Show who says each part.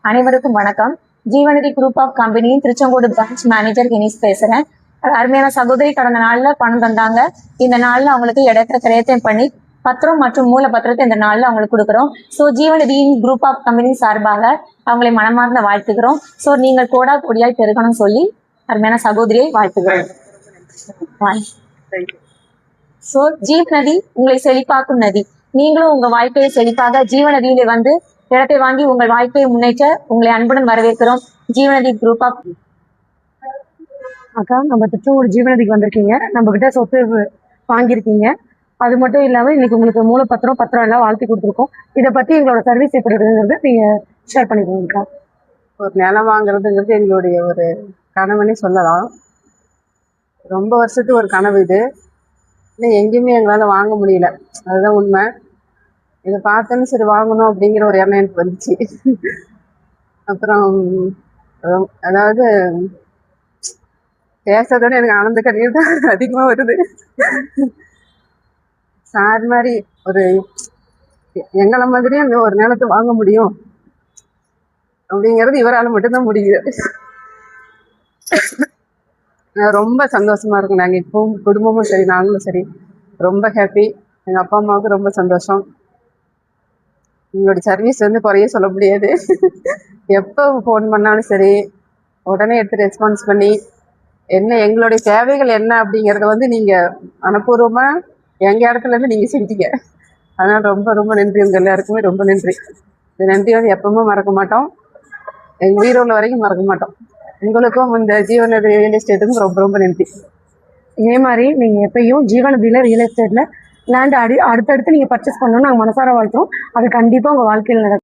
Speaker 1: அனைவருக்கும் வணக்கம். ஜீவநிதி group of கம்பெனியின் திருச்செங்கோடு பிரான்ச் மேனேஜர் கணேஷ் பேசுறேன். அருமையான சகோதரி கடந்த நாள்ல பணம் தந்தாங்க. இந்த நாள்ல அவங்களுக்கு இடத்தை கிரயத்தம் பண்ணி பத்திரம் மற்றும் மூல பத்திரத்தை இந்த நாள்ல அவங்களுக்கு கொடுக்குறோம். ஸோ ஜீவநிதியின் குரூப் ஆஃப் கம்பெனி சார்பாக அவங்களை மனமார்ந்த வாழ்த்துக்கிறோம். ஸோ நீங்கள் கோடா கொடியாய் பெருகணும் சொல்லி அருமையான சகோதரியை வாழ்த்துக்கிறோம். ஸோ ஜீவநதி உங்களை செழிப்பாக்கும் நதி. நீங்களும் உங்க வாழ்க்கையை செழிப்பாக ஜீவநதியிலே வந்து இடத்தை வாங்கி உங்கள் வாழ்க்கையை முன்னேற்ற உங்களை அன்புடன் வரவேற்கிறோம். ஜீவநதி குரூப் ஆஃப்
Speaker 2: அக்கா, நம்ம திருச்செங்கோடு ஜீவநதிக்கு வந்திருக்கீங்க. நம்ம கிட்ட சொத்து வாங்கியிருக்கீங்க. அது மட்டும் இல்லாம இன்னைக்கு உங்களுக்கு பத்திரம் எல்லாம் வாழ்த்து கொடுத்துருக்கோம். இதை பத்தி எங்களோட சர்வீஸ் எப்படி இருக்குங்கிறத நீங்க ஷேர் பண்ணிக்கோங்கக்கா.
Speaker 3: ஒரு நிலம் வாங்குறதுங்கிறது எங்களுடைய ஒரு கனவுன்னு சொல்லலாம். ரொம்ப வருஷத்துக்கு ஒரு கனவு இது. இன்னும் எங்கேயுமே எங்களால் வாங்க முடியல, அதுதான் உண்மை. இதை பார்த்தோன்னு சரி வாங்கணும் அப்படிங்கிற ஒரு எண்ணம் எனக்கு வந்துச்சு. அப்புறம் அதாவது பேசுறதோட எனக்கு ஆனந்த கண்ணீர் தான் அதிகமாக வருது. சார் மாதிரி ஒரு எங்களை மாதிரியும் அந்த ஒரு நிலத்தை வாங்க முடியும் அப்படிங்கிறது இவரால் மட்டும்தான் முடியுது. ரொம்ப சந்தோஷமா இருக்கும். நாங்கள் இப்பவும் குடும்பமும் சரி நாங்களும் சரி ரொம்ப ஹாப்பி. எங்கள் அப்பா அம்மாவுக்கு ரொம்ப சந்தோஷம். உங்களோட சர்வீஸ் வந்து குறைய சொல்ல முடியாது. எப்போ ஃபோன் பண்ணாலும் சரி உடனே எடுத்து ரெஸ்பான்ஸ் பண்ணி என்ன எங்களுடைய தேவைகள் என்ன அப்படிங்கிறத வந்து நீங்கள் மனப்பூர்வமாக எங்கள் இடத்துலேருந்து நீங்கள் செஞ்சீங்க. அதனால் ரொம்ப ரொம்ப நன்றி. உங்கள் எல்லாருக்குமே ரொம்ப நன்றி. இந்த நன்றி வந்து எப்பவுமே மறக்க மாட்டோம். எங்கள் உயிர் உள்ள வரைக்கும் மறக்க மாட்டோம். உங்களுக்கும் இந்த ஜீவநதி ரியல் எஸ்டேட்டுக்கும் ரொம்ப ரொம்ப நன்றி.
Speaker 2: இதே மாதிரி நீங்க எப்பயும் ஜீவநதியில ரியல் எஸ்டேட்ல லேண்ட் அடுத்தடுத்து நீங்க பர்ச்சேஸ் பண்ணணும்னு நாங்கள் மனசார வாழ்த்துறோம். அது கண்டிப்பா உங்க வாழ்க்கையில் நடக்கும்.